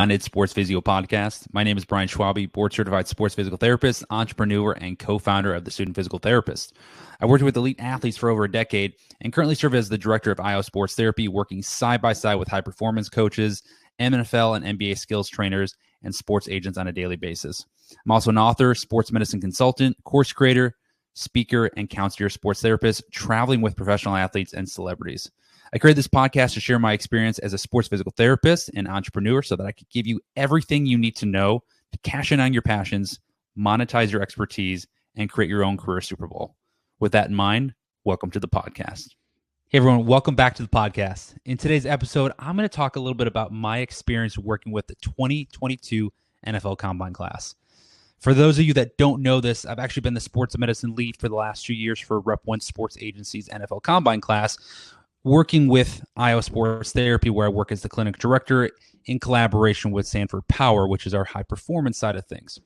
On its Sports Physio podcast. My name is Brian Schwabe, board certified sports physical therapist, entrepreneur, and co-founder of the Student Physical Therapist. I worked with elite athletes for over a decade and currently serve as the director of IO Sports Therapy, working side by side with high performance coaches, NFL and NBA skills trainers, and sports agents on a daily basis. I'm also an author, sports medicine consultant, course creator, speaker, and concierge sports therapist, traveling with professional athletes and celebrities. I created this podcast to share my experience as a sports physical therapist and entrepreneur so that I could give you everything you need to know to cash in on your passions, monetize your expertise, and create your own career Super Bowl. With that in mind, welcome to the podcast. Hey everyone, welcome back to the podcast. In today's episode, I'm going to talk a little bit about my experience working with the 2022 NFL Combine class. For those of you that don't know this, I've actually been the sports medicine lead for the last 2 years for Rep1 Sports Agency's NFL Combine class, working with IO Sports Therapy, where I work as the clinic director in collaboration with Sanford Power, which is our high performance side of things.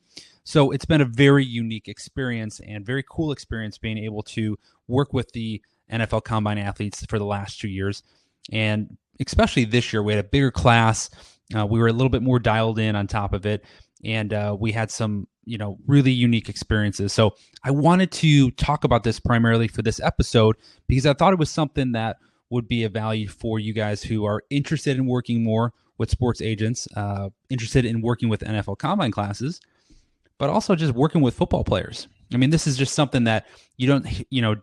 So it's been a very unique experience and very cool experience being able to work with the NFL Combine athletes for the last 2 years. And especially this year, we had a bigger class. We were a little bit more dialed in on top of it. And we had some, really unique experiences. So I wanted to talk about this primarily for this episode because I thought it was something that would be of value for you guys who are interested in working more with sports agents, interested in working with NFL Combine classes, but also just working with football players. I mean, this is just something that you don't,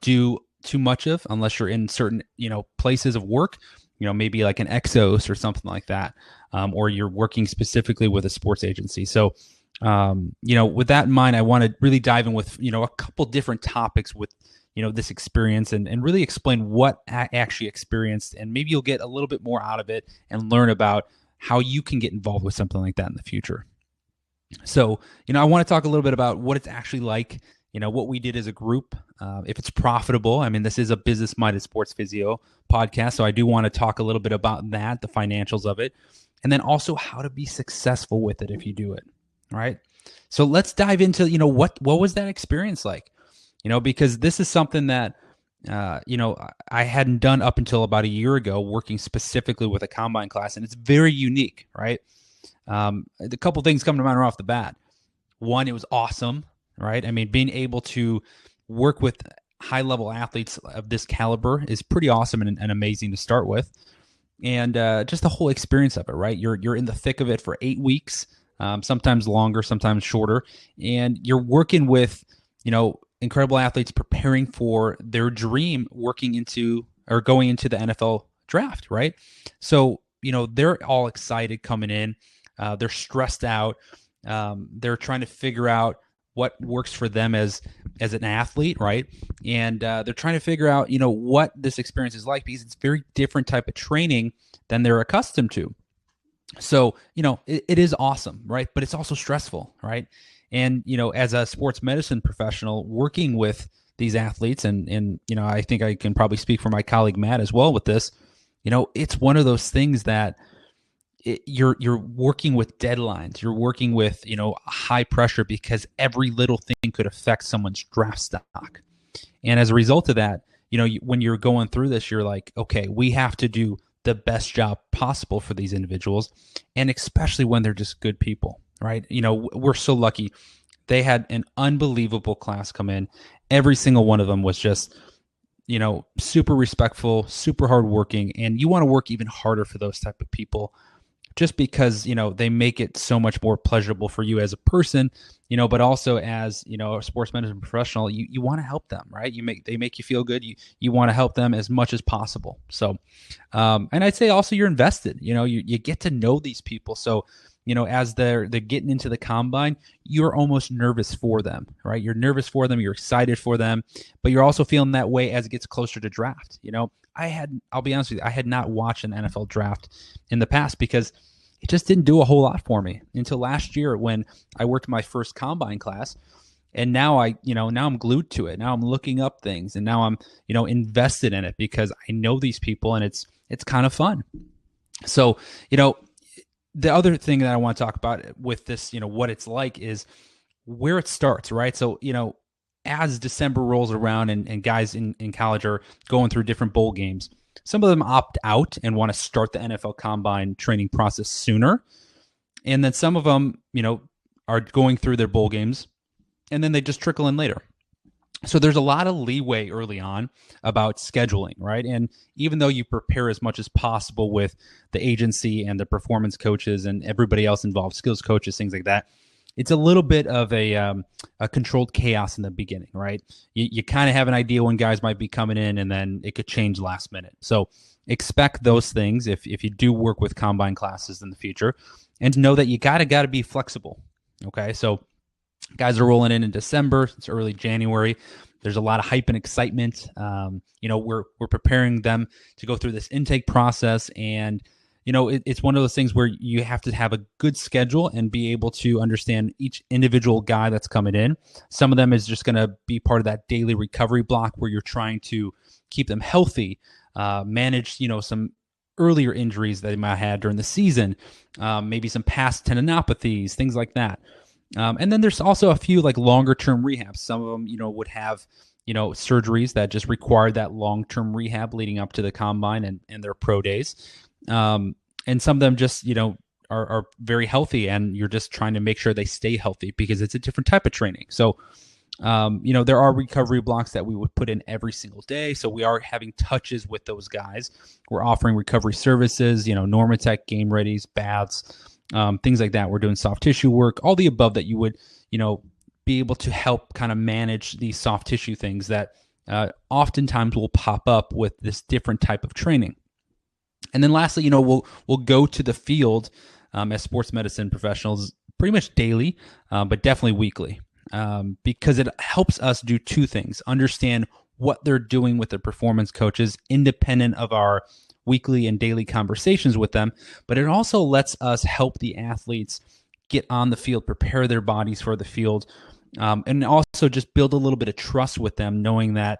do too much of unless you're in certain, places of work, maybe like an Exos or something like that, or you're working specifically with a sports agency. So, with that in mind, I want to really dive in with, a couple different topics with this experience and really explain what I actually experienced. And maybe you'll get a little bit more out of it and learn about how you can get involved with something like that in the future. So, I want to talk a little bit about what it's actually like, what we did as a group, if it's profitable. I mean, this is a business-minded sports physio podcast, so I do want to talk a little bit about that, the financials of it, and then also how to be successful with it if you do it, right? So let's dive into, what was that experience like? Because this is something that, I hadn't done up until about a year ago, working specifically with a combine class, and it's very unique, right? A couple things come to mind right off the bat. One, it was awesome, right? I mean, being able to work with high-level athletes of this caliber is pretty awesome and amazing to start with, and just the whole experience of it, right? You're in the thick of it for 8 weeks, sometimes longer, sometimes shorter, and you're working with, incredible athletes preparing for their dream going into the NFL draft, right? So, they're all excited coming in. They're stressed out. They're trying to figure out what works for them as an athlete, right? And they're trying to figure out, what this experience is like because it's a very different type of training than they're accustomed to. So, it is awesome, right? But it's also stressful, right? And, as a sports medicine professional working with these athletes, and I think I can probably speak for my colleague Matt as well with this, it's one of those things that you're working with deadlines. You're working with, high pressure because every little thing could affect someone's draft stock. And as a result of that, when you're going through this, you're like, okay, we have to do the best job possible for these individuals. And especially when they're just good people. Right. We're so lucky. They had an unbelievable class come in. Every single one of them was just, super respectful, super hardworking. And you want to work even harder for those type of people just because, they make it so much more pleasurable for you as a person, but also as, a sports medicine professional, you want to help them, right? They make you feel good. You want to help them as much as possible. So, and I'd say also you're invested, you get to know these people. So, as they're getting into the combine, you're almost nervous for them, right? You're nervous for them. You're excited for them, but you're also feeling that way as it gets closer to draft. I'll be honest with you, I had not watched an NFL draft in the past because it just didn't do a whole lot for me until last year when I worked my first combine class. And now now I'm glued to it. Now I'm looking up things and now I'm, invested in it because I know these people and it's kind of fun. So, the other thing that I want to talk about with this, what it's like is where it starts, right? So, as December rolls around and guys in college are going through different bowl games, some of them opt out and want to start the NFL Combine training process sooner. And then some of them, are going through their bowl games, and then they just trickle in later. So there's a lot of leeway early on about scheduling, right? And even though you prepare as much as possible with the agency and the performance coaches and everybody else involved, skills coaches, things like that, it's a little bit of a controlled chaos in the beginning, right? You kind of have an idea when guys might be coming in, and then it could change last minute. So expect those things if you do work with combine classes in the future, and to know that you gotta be flexible. Okay, so guys are rolling in December. It's early January. There's a lot of hype and excitement. We're preparing them to go through this intake process, and it's one of those things where you have to have a good schedule and be able to understand each individual guy that's coming in. Some of them is just going to be part of that daily recovery block where you're trying to keep them healthy, manage some earlier injuries that they might have had during the season, maybe some past tendinopathies, things like that. And then there's also a few like longer term rehabs. Some of them, would have, surgeries that just require that long term rehab leading up to the combine and their pro days. And some of them just, are very healthy, and you're just trying to make sure they stay healthy because it's a different type of training. So, there are recovery blocks that we would put in every single day. So we are having touches with those guys. We're offering recovery services, Normatec, game readies, baths, things like that. We're doing soft tissue work, all the above that you would, be able to help kind of manage these soft tissue things that oftentimes will pop up with this different type of training. And then lastly, we'll go to the field as sports medicine professionals pretty much daily, but definitely weekly, because it helps us do two things: understand what they're doing with their performance coaches, independent of our weekly and daily conversations with them, but it also lets us help the athletes get on the field, prepare their bodies for the field, and also just build a little bit of trust with them, knowing that,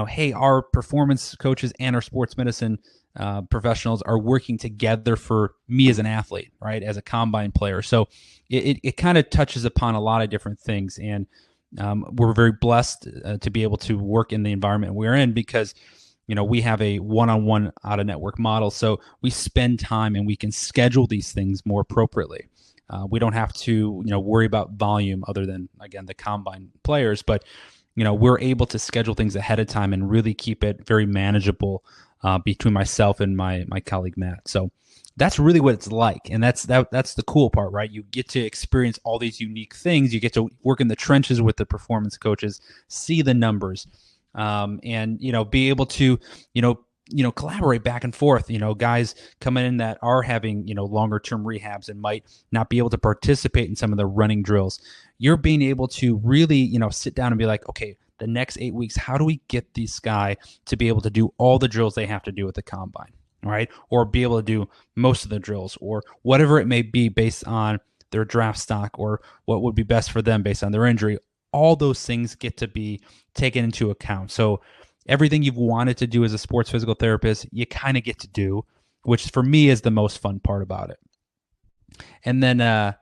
hey, our performance coaches and our sports medicine professionals are working together for me as an athlete, right, as a combine player. So it kind of touches upon a lot of different things, and we're very blessed to be able to work in the environment we're in because we have a one-on-one out-of-network model, so we spend time and we can schedule these things more appropriately. We don't have to, worry about volume other than, again, the combine players, but, we're able to schedule things ahead of time and really keep it very manageable between myself and my colleague, Matt. So that's really what it's like. And that's the cool part, right? You get to experience all these unique things. You get to work in the trenches with the performance coaches, see the numbers, and, be able to, collaborate back and forth. Guys coming in that are having, longer term rehabs and might not be able to participate in some of the running drills. You're being able to really, sit down and be like, okay, the next 8 weeks, how do we get this guy to be able to do all the drills they have to do at the combine, right? Or be able to do most of the drills, or whatever it may be based on their draft stock or what would be best for them based on their injury. All those things get to be taken into account. So everything you've wanted to do as a sports physical therapist, you kind of get to do, which for me is the most fun part about it. And then,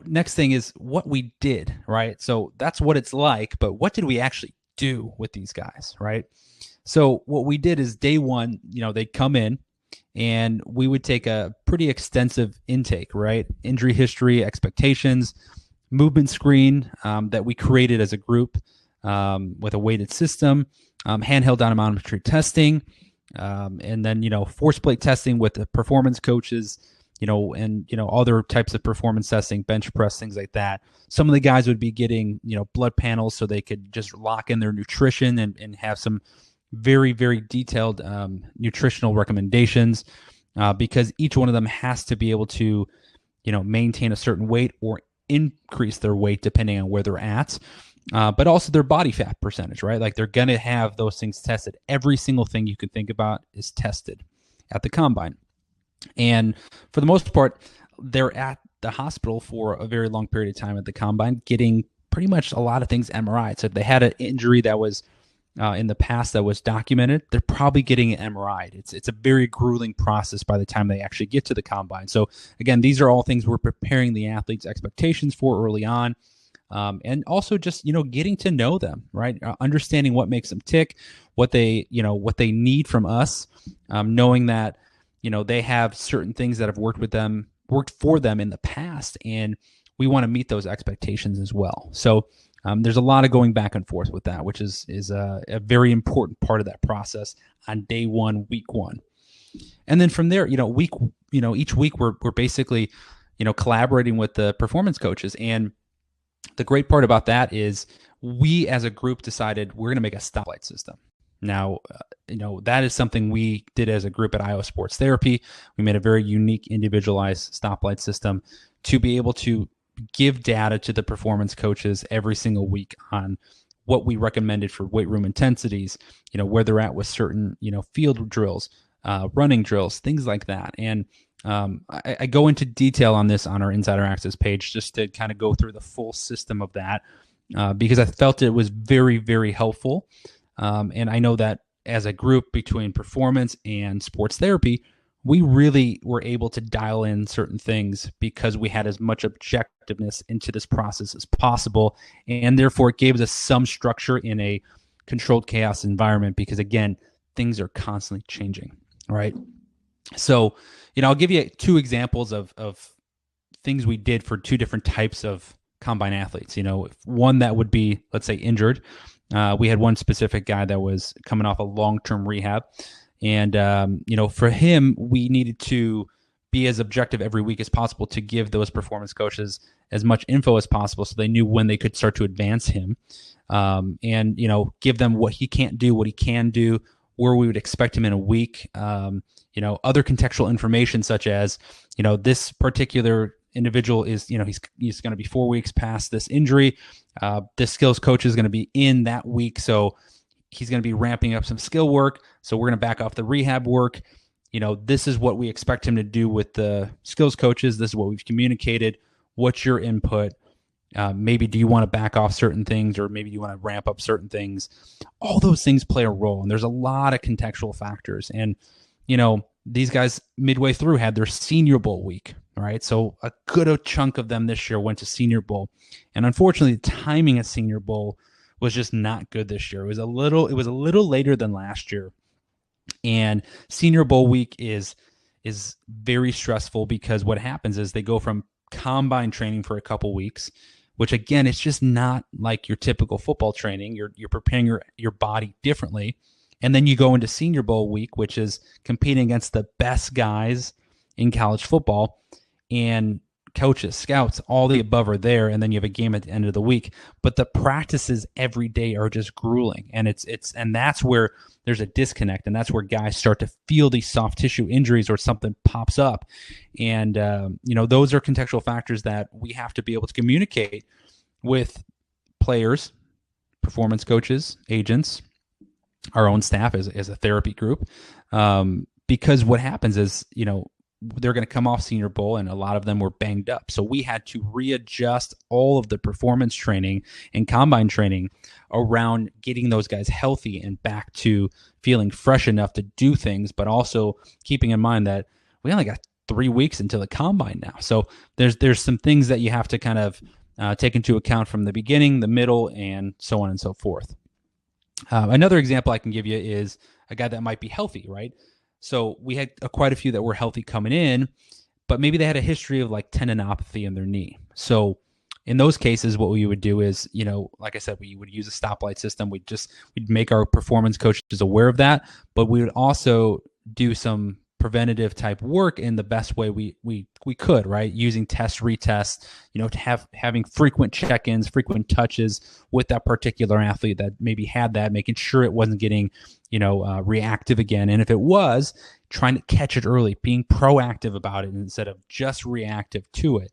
next thing is what we did, right? So that's what it's like, but what did we actually do with these guys, right? So what we did is day one, they'd come in and we would take a pretty extensive intake, right? Injury history, expectations, movement screen that we created as a group with a weighted system, handheld dynamometry testing, and then, force plate testing with the performance coaches, and, other types of performance testing, bench press, things like that. Some of the guys would be getting, blood panels so they could just lock in their nutrition and have some very, very detailed nutritional recommendations because each one of them has to be able to, maintain a certain weight or increase their weight depending on where they're at. But also their body fat percentage, right? Like they're going to have those things tested. Every single thing you can think about is tested at the combine. And for the most part, they're at the hospital for a very long period of time at the combine, getting pretty much a lot of things MRI. So if they had an injury that was in the past that was documented, they're probably getting an MRI. It's a very grueling process by the time they actually get to the combine. So again, these are all things we're preparing the athletes' expectations for early on. And also just, getting to know them, right? Understanding what makes them tick, what they need from us, knowing that, they have certain things that have worked with them worked for them in the past, and we want to meet those expectations as well. So there's a lot of going back and forth with that, which is a very important part of that process on day one, week one. And then from there, each week we're basically, collaborating with the performance coaches. And the great part about that is we as a group decided we're going to make a stoplight system. Now, that is something we did as a group at Iowa Sports Therapy. We made a very unique, individualized stoplight system to be able to give data to the performance coaches every single week on what we recommended for weight room intensities, where they're at with certain, field drills, running drills, things like that. And I go into detail on this on our Insider Access page just to kind of go through the full system of that because I felt it was very, very helpful. And I know that as a group between performance and sports therapy, we really were able to dial in certain things because we had as much objectiveness into this process as possible. And therefore, it gave us some structure in a controlled chaos environment because, again, things are constantly changing, right? So, I'll give you two examples of things we did for two different types of combine athletes. One that would be, let's say, injured. We had one specific guy that was coming off a long-term rehab. And, for him, we needed to be as objective every week as possible to give those performance coaches as much info as possible so they knew when they could start to advance him and, give them what he can't do, what he can do, where we would expect him in a week. Other contextual information such as, this particular individual is, he's going to be 4 weeks past this injury. This skills coach is going to be in that week. So he's going to be ramping up some skill work. So we're going to back off the rehab work. This is what we expect him to do with the skills coaches. This is what we've communicated. What's your input? Maybe do you want to back off certain things or maybe you want to ramp up certain things? All those things play a role. And there's a lot of contextual factors. And, these guys midway through had their Senior Bowl week, right? So a good chunk of them this year went to Senior Bowl. And unfortunately, the timing at Senior Bowl was just not good this year. It was a little later than last year. And Senior Bowl week is very stressful because what happens is they go from combine training for a couple weeks, which again, it's just not like your typical football training. You're preparing your body differently. And then you go into Senior Bowl week, which is competing against the best guys in college football, and coaches, scouts, all the above are there. And then you have a game at the end of the week. But the practices every day are just grueling. And and that's where there's a disconnect. And that's where guys start to feel these soft tissue injuries or something pops up. And, those are contextual factors that we have to be able to communicate with players, performance coaches, agents, our own staff as a therapy group. Because what happens is, they're going to come off Senior Bowl and a lot of them were banged up. So we had to readjust all of the performance training and combine training around getting those guys healthy and back to feeling fresh enough to do things, but also keeping in mind that we only got 3 weeks until the combine now. So there's some things that you have to kind of take into account from the beginning, the middle, and so on and so forth. Another example I can give you is a guy that might be healthy, right? So we had quite a few that were healthy coming in, but maybe they had a history of like tendinopathy in their knee. So in those cases, what we would do is, like I said, we would use a stoplight system. We'd make our performance coaches aware of that, but we would also do some preventative type work in the best way we could, right? Using test, retest, having frequent check-ins, frequent touches with that particular athlete that maybe had that, making sure it wasn't getting, reactive again. And if it was, trying to catch it early, being proactive about it instead of just reactive to it.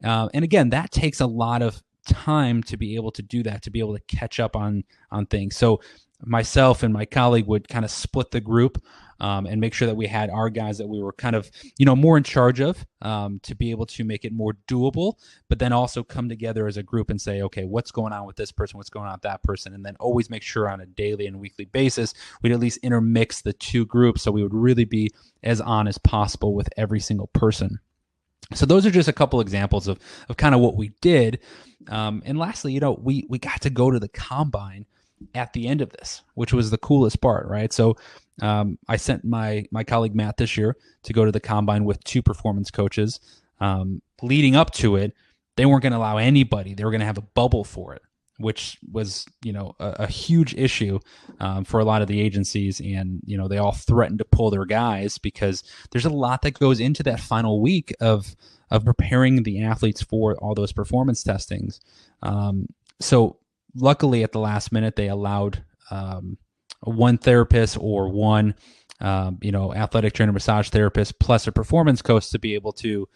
And again, that takes a lot of time to be able to do that, to be able to catch up on things. So myself and my colleague would kind of split the group and make sure that we had our guys that we were kind of, more in charge of to be able to make it more doable, but then also come together as a group and say, okay, what's going on with this person? What's going on with that person? And then always make sure on a daily and weekly basis, we'd at least intermix the two groups. So we would really be as on as possible with every single person. So those are just a couple examples of kind of what we did. And lastly, we got to go to the combine at the end of this, which was the coolest part, right? So I sent my colleague Matt this year to go to the combine with two performance coaches. leading up to it, they weren't going to allow anybody. They were going to have a bubble for it, which was, a huge issue for a lot of the agencies. And, they all threatened to pull their guys because there's a lot that goes into that final week of preparing the athletes for all those performance testings. So luckily at the last minute, they allowed one therapist or one, athletic trainer, massage therapist, plus a performance coach to be able to,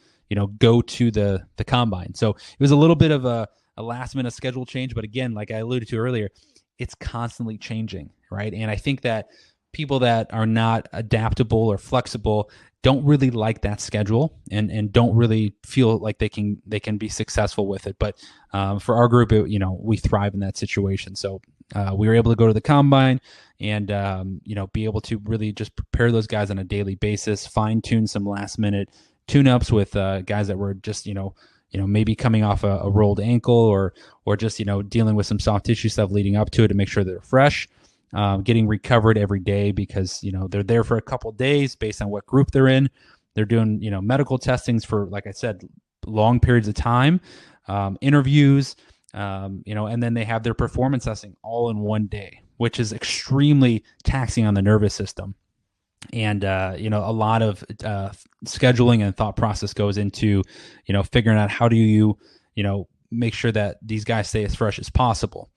go to the combine. So it was a little bit of a last minute schedule change. But again, like I alluded to earlier, it's constantly changing, right? And I think that people that are not adaptable or flexible don't really like that schedule and don't really feel like they can be successful with it. But for our group, we thrive in that situation. So we were able to go to the combine and, be able to really just prepare those guys on a daily basis, fine tune some last minute tune-ups with guys that were just, maybe coming off a rolled ankle or just, dealing with some soft tissue stuff leading up to it to make sure they're fresh, getting recovered every day because, they're there for a couple of days based on what group they're in. They're doing, medical testings for, like I said, long periods of time, interviews, and then they have their performance testing all in one day, which is extremely taxing on the nervous system. And, a lot of scheduling and thought process goes into, figuring out how do you, make sure that these guys stay as fresh as possible.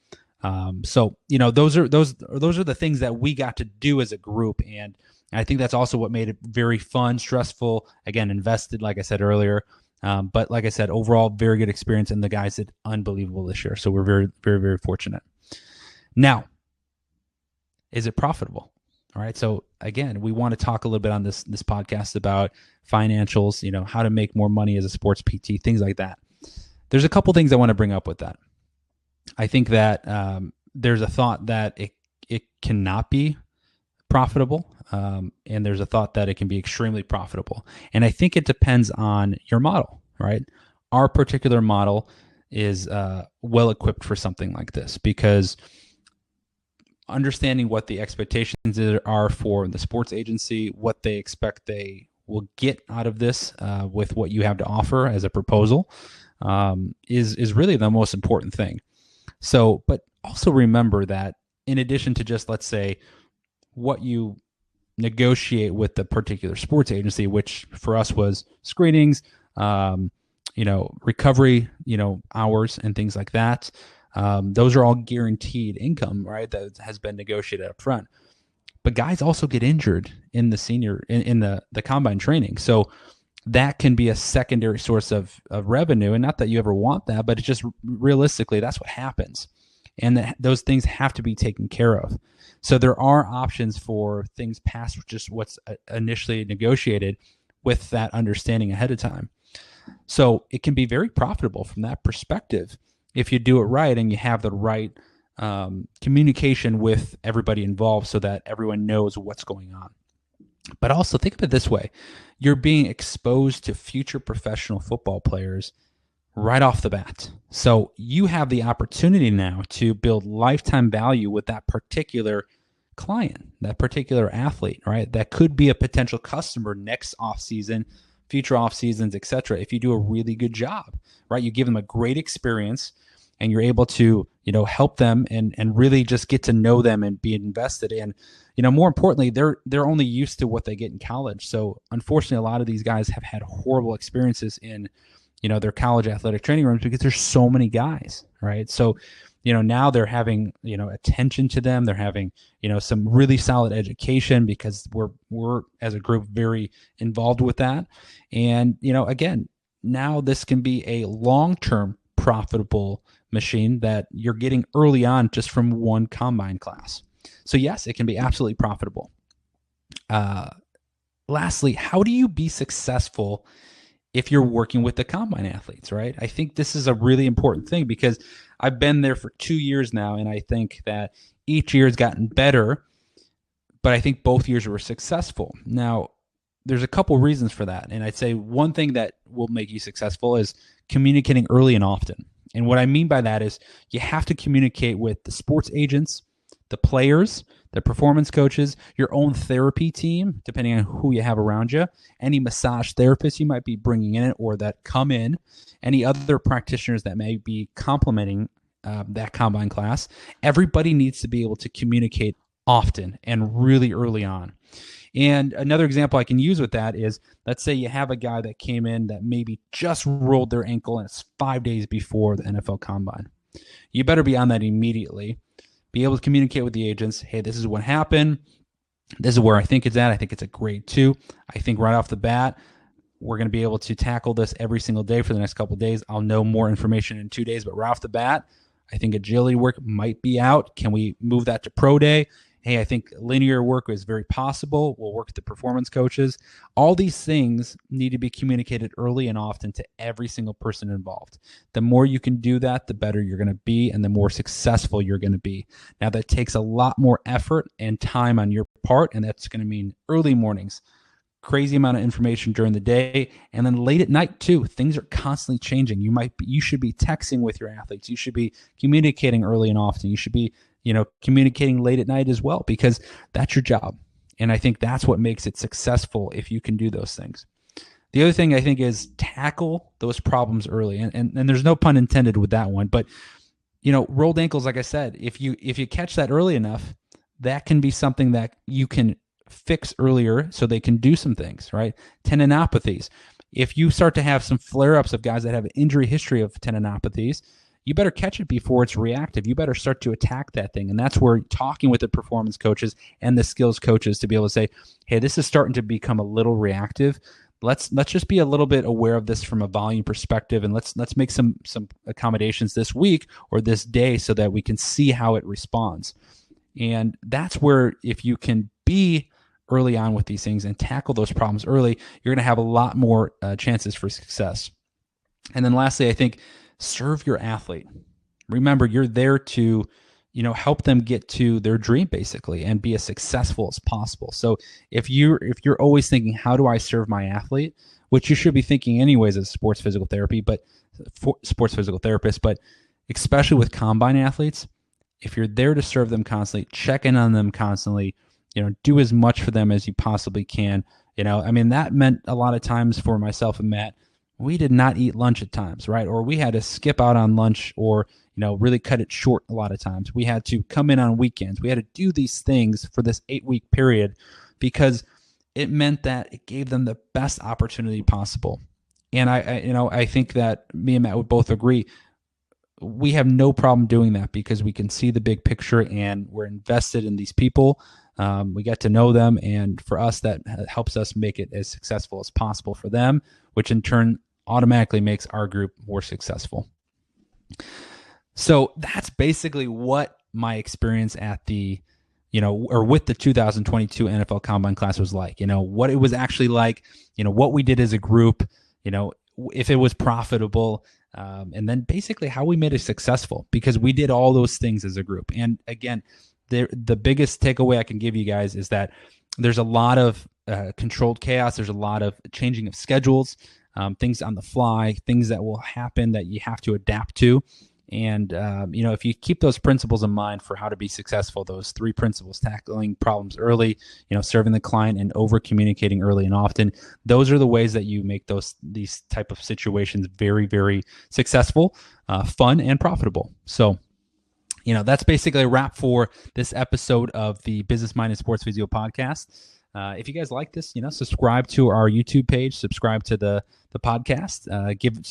So, those are the things that we got to do as a group. And I think that's also what made it very fun, stressful, again, invested, like I said earlier. But like I said, overall, very good experience. And the guys did unbelievable this year. So we're very, very, very fortunate. Now, is it profitable? All right. So again, we want to talk a little bit on this podcast about financials, how to make more money as a sports PT, things like that. There's a couple things I want to bring up with that. I think that there's a thought that it cannot be profitable, and there's a thought that it can be extremely profitable. And I think it depends on your model, right? Our particular model is well equipped for something like this because understanding what the expectations are for the sports agency, what they expect they will get out of this with what you have to offer as a proposal is really the most important thing. So, but also remember that in addition to just, let's say, what you negotiate with the particular sports agency, which for us was screenings, recovery, hours and things like that. Those are all guaranteed income, right? That has been negotiated up front. But guys also get injured in the in the combine training. So that can be a secondary source of revenue. And not that you ever want that, but it's just realistically, that's what happens. And those things have to be taken care of. So there are options for things past just what's initially negotiated with that understanding ahead of time. So it can be very profitable from that perspective if you do it right and you have the right communication with everybody involved so that everyone knows what's going on. But also think of it this way. You're being exposed to future professional football players right off the bat. So you have the opportunity now to build lifetime value with that particular client, that particular athlete, right? That could be a potential customer next offseason, future off seasons, etc. If you do a really good job, right? You give them a great experience and you're able to, help them and really just get to know them and be invested in. More importantly, they're only used to what they get in college. So unfortunately, a lot of these guys have had horrible experiences in, their college athletic training rooms because there's so many guys, right? So, now they're having, attention to them. They're having, some really solid education because we're as a group very involved with that. And, again, now this can be a long-term profitable machine that you're getting early on just from one combine class. So yes, it can be absolutely profitable. Lastly, how do you be successful if you're working with the combine athletes, right? I think this is a really important thing because I've been there for 2 years now, and I think that each year has gotten better, but I think both years were successful. Now, there's a couple reasons for that, and I'd say one thing that will make you successful is communicating early and often. And what I mean by that is you have to communicate with the sports agents, the players, the performance coaches, your own therapy team, depending on who you have around you, any massage therapists you might be bringing in or that come in, any other practitioners that may be complementing that combine class. Everybody needs to be able to communicate often and really early on. And another example I can use with that is, let's say you have a guy that came in that maybe just rolled their ankle and it's 5 days before the NFL Combine. You better be on that immediately. Be able to communicate with the agents. Hey, this is what happened. This is where I think it's at. I think it's a grade 2. I think right off the bat, we're going to be able to tackle this every single day for the next couple of days. I'll know more information in 2 days, but right off the bat, I think agility work might be out. Can we move that to pro day? Hey, I think linear work is very possible. We'll work with the performance coaches. All these things need to be communicated early and often to every single person involved. The more you can do that, the better you're going to be and the more successful you're going to be. Now, that takes a lot more effort and time on your part, and that's going to mean early mornings, crazy amount of information during the day, and then late at night too. Things are constantly changing. You should be texting with your athletes. You should be communicating early and often. You should be communicating late at night as well, because that's your job. And I think that's what makes it successful if you can do those things. The other thing I think is tackle those problems early. And there's no pun intended with that one, but rolled ankles, like I said, if you catch that early enough, that can be something that you can fix earlier so they can do some things, right? Tendinopathies. If you start to have some flare-ups of guys that have an injury history of tendinopathies, you better catch it before it's reactive. You better start to attack that thing. And that's where talking with the performance coaches and the skills coaches to be able to say, hey, this is starting to become a little reactive. Let's just be a little bit aware of this from a volume perspective, and let's make some accommodations this week or this day so that we can see how it responds. And that's where, if you can be early on with these things and tackle those problems early, you're going to have a lot more chances for success. And then lastly, I think serve your athlete. Remember, you're there to, help them get to their dream basically and be as successful as possible. So if you're always thinking, how do I serve my athlete, which you should be thinking anyways as sports physical therapist, but especially with combine athletes, if you're there to serve them constantly, check in on them constantly, do as much for them as you possibly can. That meant a lot of times for myself and Matt, we did not eat lunch at times, right? Or we had to skip out on lunch or, really cut it short a lot of times. We had to come in on weekends. We had to do these things for this 8-week period because it meant that it gave them the best opportunity possible. And I think that me and Matt would both agree, we have no problem doing that because we can see the big picture and we're invested in these people. We get to know them, and for us, that helps us make it as successful as possible for them, which in turn automatically makes our group more successful. So that's basically what my experience at the, or with the 2022 NFL Combine class was like, what it was actually like, what we did as a group, if it was profitable, and then basically how we made it successful, because we did all those things as a group. And again, the biggest takeaway I can give you guys is that there's a lot of controlled chaos. There's a lot of changing of schedules, things on the fly, things that will happen that you have to adapt to. And, if you keep those principles in mind for how to be successful, those 3 principles, tackling problems early, serving the client, and over communicating early and often, those are the ways that you make these type of situations very, very successful, fun, and profitable. So, that's basically a wrap for this episode of the Business Minded Sports Physio podcast. If you guys like this, subscribe to our YouTube page, subscribe to the podcast,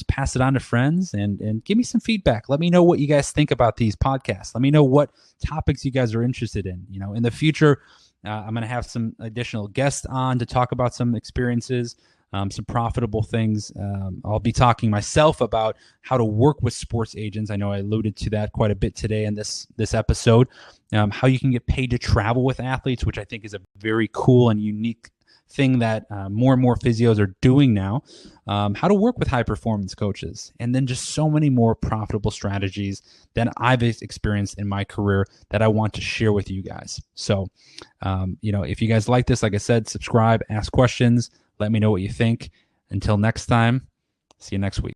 pass it on to friends, and give me some feedback. Let me know what you guys think about these podcasts. Let me know what topics you guys are interested in. In the future, I'm going to have some additional guests on to talk about some experiences, some profitable things. I'll be talking myself about how to work with sports agents. I know I alluded to that quite a bit today in this episode. How you can get paid to travel with athletes, which I think is a very cool and unique thing that more and more physios are doing now. How to work with high performance coaches, and then just so many more profitable strategies that I've experienced in my career that I want to share with you guys. So, if you guys like this, like I said, subscribe, ask questions, let me know what you think. Until next time, see you next week.